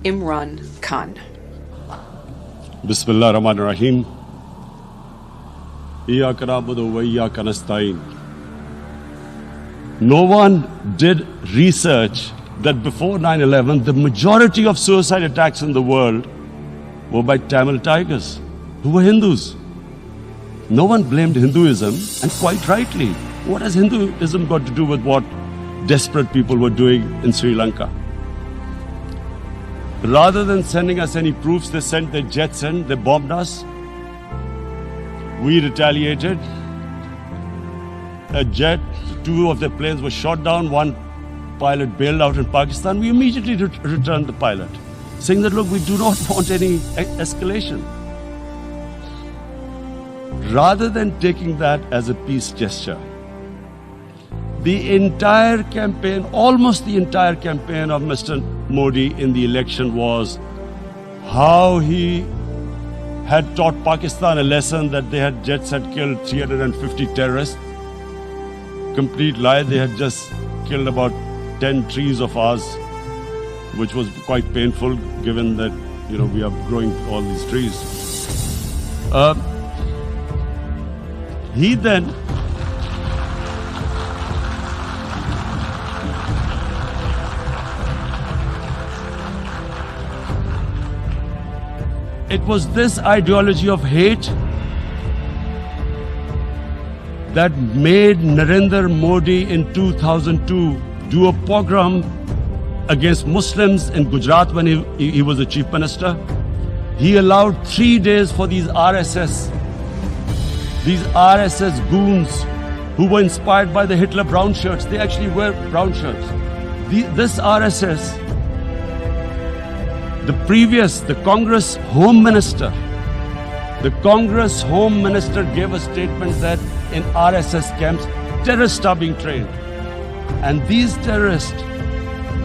Imran Khan. Bismillah ar-Rahman ar-Rahim. Iyyaka na'budu wa iyyaka nasta'in. No one did research that before 9/11, the majority of suicide attacks in the world were by Tamil tigers, who were Hindus. No one blamed Hinduism, and quite rightly. What has Hinduism got to do with what desperate people were doing in Sri Lanka? Rather than sending us any proofs, they sent their jets in, they bombed us. We retaliated. A jet, two of their planes were shot down, one pilot bailed out in Pakistan. We immediately returned the pilot, saying that, look, we do not want any escalation. Rather than taking that as a peace gesture, the entire campaign, almost the entire campaign of Mr. Modi in the election was how he had taught Pakistan a lesson that jets had killed 350 terrorists. Complete lie. They had just killed about 10 trees of ours, which was quite painful given that, we are growing all these trees. He then it was this ideology of hate that made Narendra Modi in 2002 do a pogrom against Muslims in Gujarat when he was the chief minister. He allowed 3 days for these RSS goons who were inspired by the Hitler brown shirts. They actually wear brown shirts. This RSS, the Congress Home Minister gave a statement that in RSS camps, terrorists are being trained. And these terrorists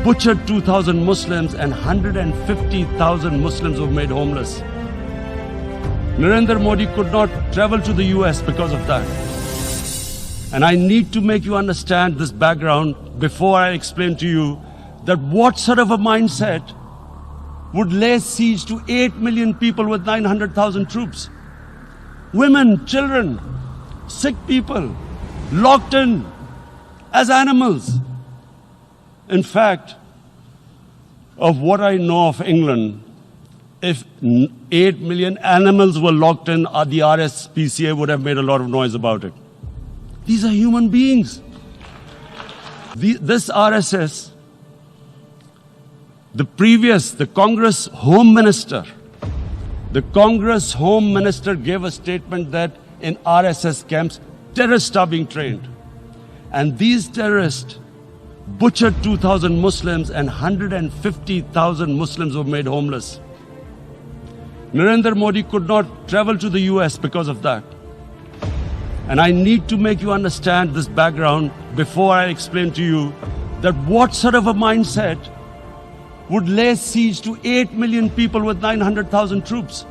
butchered 2,000 Muslims and 150,000 Muslims were made homeless. Narendra Modi could not travel to the US because of that. And I need to make you understand this background before I explain to you that what sort of a mindset would lay siege to 8 million people with 900,000 troops. Women, children, sick people, locked in as animals. In fact, of what I know of England, if 8 million animals were locked in, the RSPCA would have made a lot of noise about it. These are human beings. This RSS, the Congress Home Minister gave a statement that in RSS camps, terrorists are being trained. And these terrorists butchered 2,000 Muslims and 150,000 Muslims were made homeless. Narendra Modi could not travel to the US because of that. And I need to make you understand this background before I explain to you that what sort of a mindset would lay siege to 8 million people with 900,000 troops.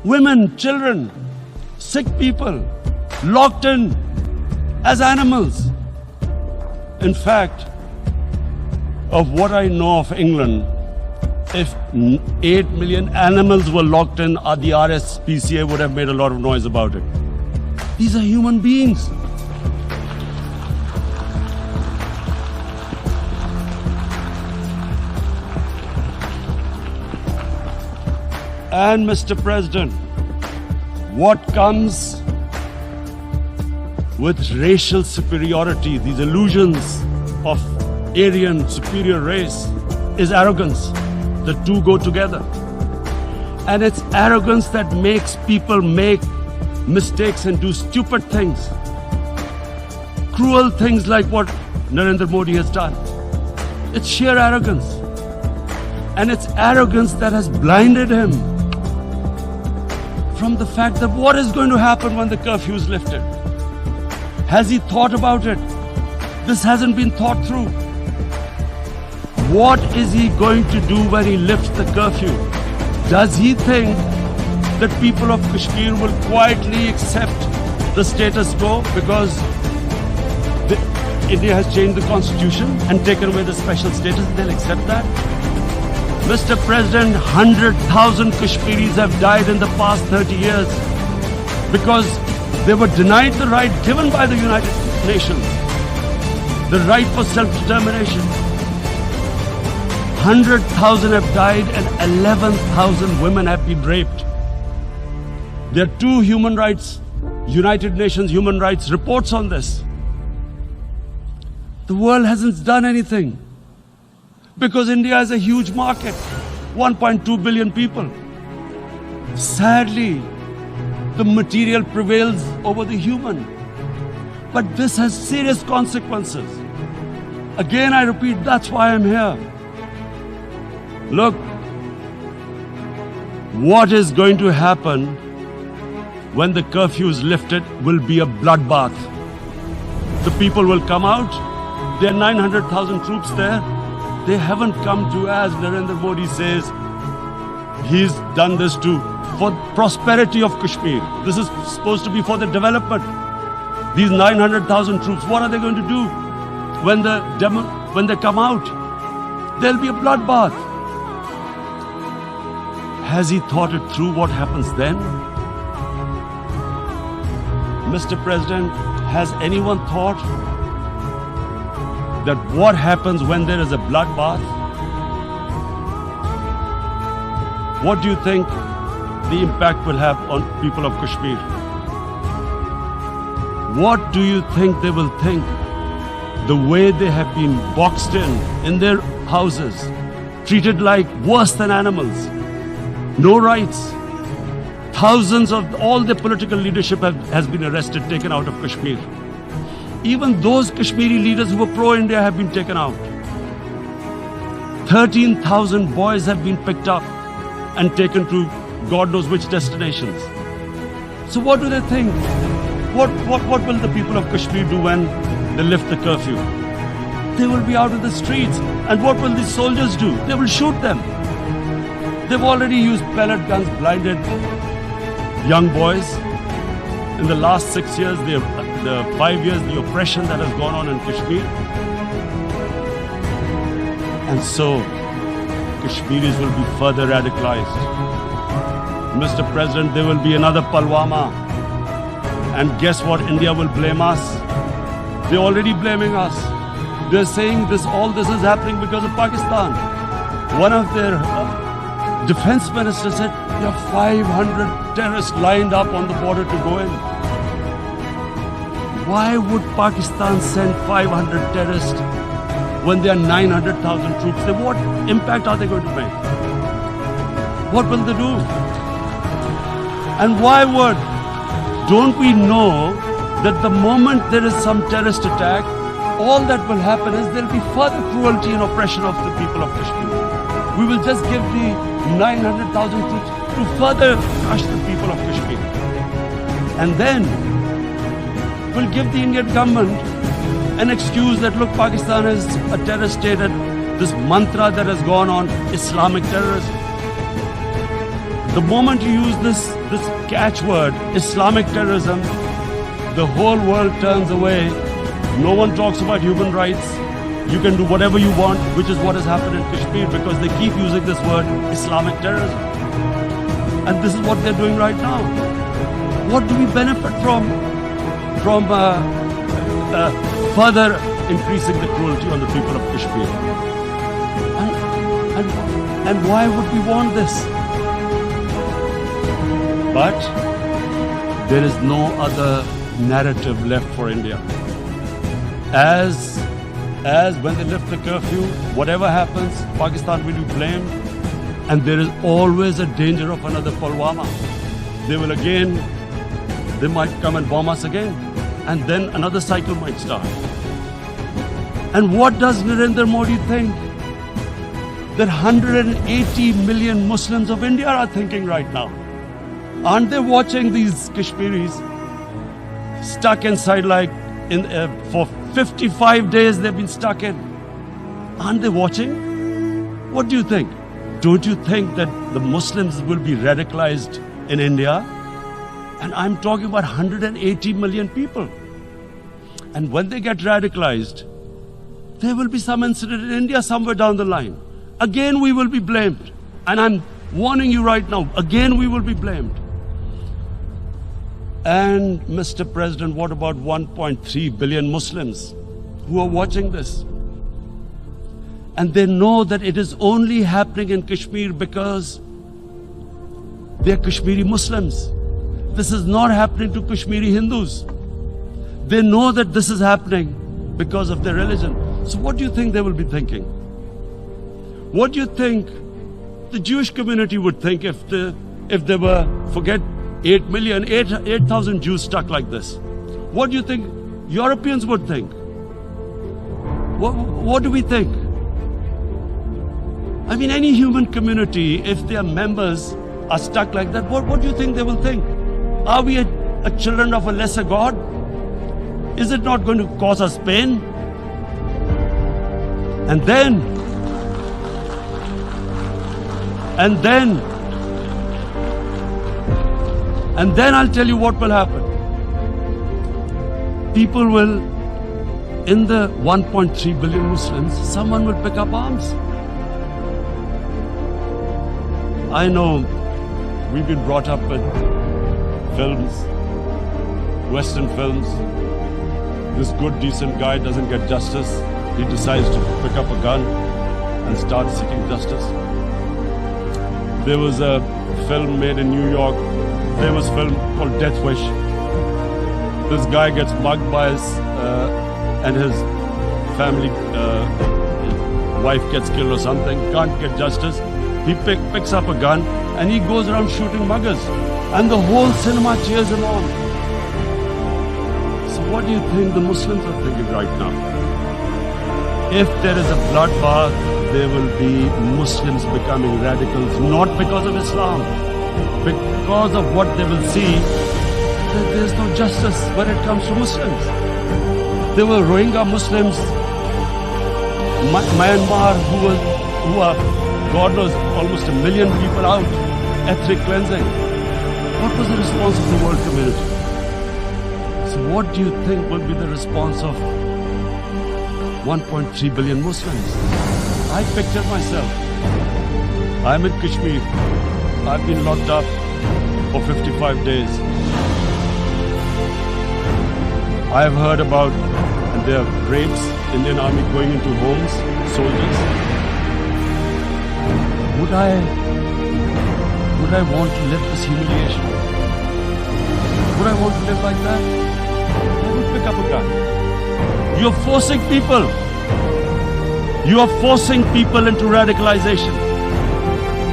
Women, children, sick people, locked in as animals. In fact, of what I know of England, if 8 million animals were locked in, the RSPCA would have made a lot of noise about it. These are human beings. And Mr. President, what comes with racial superiority, these illusions of Aryan superior race, is arrogance. The two go together. And it's arrogance that makes people make mistakes and do stupid things. Cruel things like what Narendra Modi has done. It's sheer arrogance. And it's arrogance that has blinded him from the fact that what is going to happen when the curfew is lifted. Has he thought about it? This hasn't been thought through. What is he going to do when he lifts the curfew? Does he think that people of Kashmir will quietly accept the status quo because India has changed the constitution and taken away the special status? They'll accept that? Mr. President, 100,000 Kashmiris have died in the past 30 years because they were denied the right given by the United Nations, the right for self-determination. 100,000 have died and 11,000 women have been raped. There are two United Nations human rights reports on this. The world hasn't done anything because India is a huge market, 1.2 billion people. Sadly, the material prevails over the human. But this has serious consequences. Again, I repeat, that's why I'm here. Look, what is going to happen when the curfew is lifted will be a bloodbath. The people will come out. There are 900,000 troops there. They haven't come to, as Narendra Modi says, he's done this for prosperity of Kashmir. This is supposed to be for the development. These 900,000 troops, what are they going to do when they come out? There'll be a bloodbath. Has he thought it through what happens then? Mr. President, has anyone thought that what happens when there is a bloodbath? What do you think the impact will have on people of Kashmir? What do you think they will think? The way they have been boxed in their houses, treated like worse than animals, no rights. Thousands of all the political leadership has been arrested, taken out of Kashmir. Even those Kashmiri leaders who were pro-India have been taken out. 13,000 boys have been picked up and taken to God knows which destinations. So what do they think? What will the people of Kashmir do when they lift the curfew? They will be out in the streets. And what will the soldiers do? They will shoot them. They've already used pellet guns, blinded young boys. In the last 6 years, the 5 years, the oppression that has gone on in Kashmir. And so, Kashmiris will be further radicalized. Mr. President, there will be another Pulwama. And guess what? India will blame us. They're already blaming us. They're saying all this is happening because of Pakistan. One of their defense ministers said, there are 500 terrorists lined up on the border to go in. Why would Pakistan send 500 terrorists when there are 900,000 troops? Then what impact are they going to make? What will they do? And why would? Don't we know that the moment there is some terrorist attack, all that will happen is there will be further cruelty and oppression of the people of Kashmir. We will just give the 900,000 troops to further crush the people of Kashmir. And then we'll give the Indian government an excuse that, look, Pakistan is a terrorist state, and this mantra that has gone on, Islamic terrorism. The moment you use this catchword, Islamic terrorism, the whole world turns away. No one talks about human rights. You can do whatever you want, which is what has happened in Kashmir, because they keep using this word, Islamic terrorism. And this is what they're doing right now. What do we benefit from further increasing the cruelty on the people of Kashmir? And why would we want this? But there is no other narrative left for India. As when they lift the curfew, whatever happens, Pakistan will be blamed, and there is always a danger of another Pulwama. They might come and bomb us again, and then another cycle might start. And what does Narendra Modi think? That 180 million Muslims of India are thinking right now. Aren't they watching these Kashmiris stuck inside for 55 days they've been stuck in? Aren't they watching? What do you think? Don't you think that the Muslims will be radicalized in India? And I'm talking about 180 million people. And when they get radicalized, there will be some incident in India somewhere down the line. again we will be blamed. And I'm warning you right now, again we will be blamed. And Mr. President, what about 1.3 billion Muslims who are watching this? And they know that it is only happening in Kashmir because they are Kashmiri Muslims. This is not happening to Kashmiri Hindus. They know that this is happening because of their religion. So what do you think they will be thinking? What do you think the Jewish community would think if they were, forget 8,000 Jews stuck like this? What do you think Europeans would think? What do we think? I mean, any human community, if their members are stuck like that, what do you think they will think? Are we a children of a lesser God? Is it not going to cause us pain? And then I'll tell you what will happen. People will, in the 1.3 billion Muslims, someone will pick up arms. I know we've been brought up with films, Western films. This good, decent guy doesn't get justice. He decides to pick up a gun and start seeking justice. There was a film made in New York, famous film called Death Wish. This guy gets mugged by and his family, his wife gets killed or something, can't get justice. He picks up a gun and he goes around shooting muggers. And the whole cinema cheers him on. So what do you think the Muslims are thinking right now? If there is a bloodbath, there will be Muslims becoming radicals, not because of Islam, because of what they will see, that there's no justice when it comes to Muslims. There were Rohingya Muslims, Myanmar, who are, God knows, almost 1 million people out, ethnic cleansing. What was the response of the world community? So what do you think will be the response of 1.3 billion Muslims? I picture myself. I'm in Kashmir. I've been locked up for 55 days. I've heard about their rapes, Indian Army going into homes, soldiers. Would I want to live this humiliation? Would I want to live like that? I would pick up a gun. You're forcing people. You are forcing people into radicalization.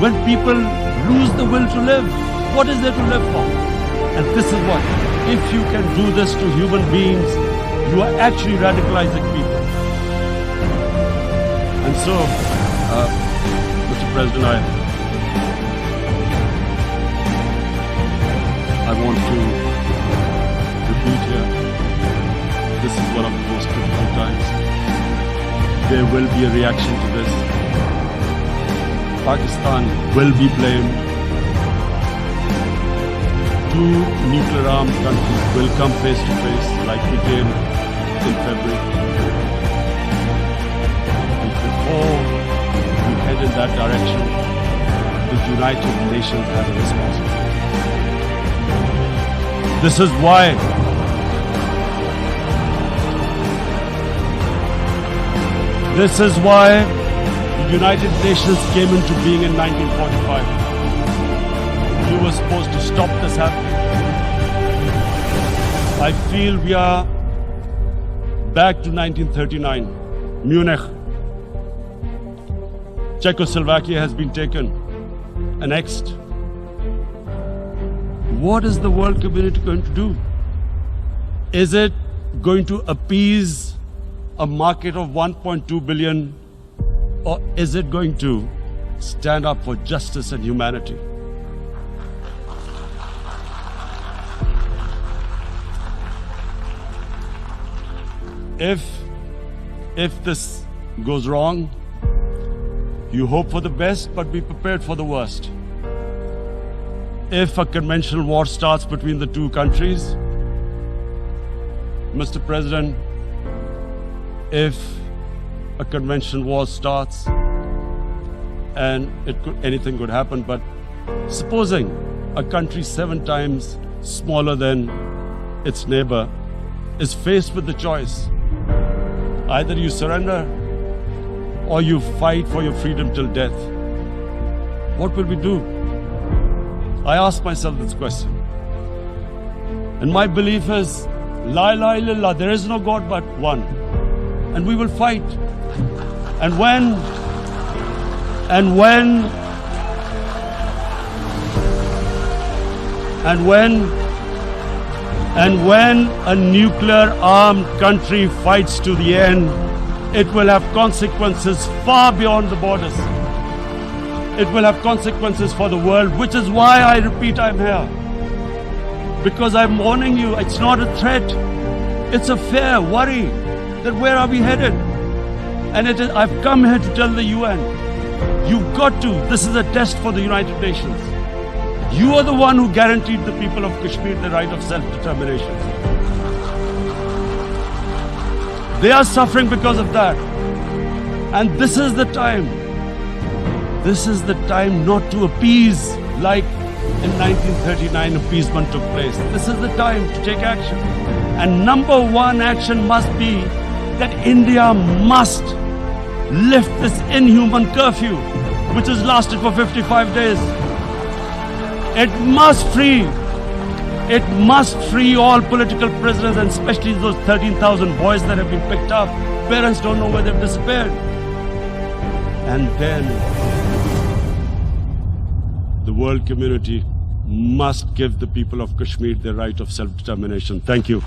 When people lose the will to live, what is there to live for? And this is what, if you can do this to human beings, you are actually radicalizing people. And so, Mr. President, I want to repeat here, this is one of the most critical times. There will be a reaction to this. Pakistan will be blamed. 2 nuclear-armed countries will come face to face like we did in February. And before we head in that direction, the United Nations has a responsibility. This is why the United Nations came into being in 1945. We were supposed to stop this happening. I feel we are back to 1939. Munich. Czechoslovakia has been taken, annexed. What is the world community going to do? Is it going to appease a market of 1.2 billion, or is it going to stand up for justice and humanity? If this goes wrong, you hope for the best, but be prepared for the worst. If a conventional war starts between the two countries, Mr. President, if a conventional war starts, and anything could happen. But supposing a country 7 times smaller than its neighbor is faced with the choice, either you surrender or you fight for your freedom till death, what will we do? I ask myself this question. And my belief is, La ilaha illallah, there is no God but one. And we will fight. And when a nuclear armed country fights to the end, it will have consequences far beyond the borders. It will have consequences for the world, which is why I repeat I'm here. Because I'm warning you, it's not a threat. It's a fair worry that where are we headed? And I've come here to tell the UN, you've got to, this is a test for the United Nations. You are the one who guaranteed the people of Kashmir the right of self-determination. They are suffering because of that. And this is the time. This is the time not to appease like in 1939 appeasement took place. This is the time to take action. And number one action must be that India must lift this inhuman curfew, which has lasted for 55 days. It must free all political prisoners, and especially those 13,000 boys that have been picked up. Parents don't know where they've disappeared. And then the world community must give the people of Kashmir their right of self-determination. Thank you.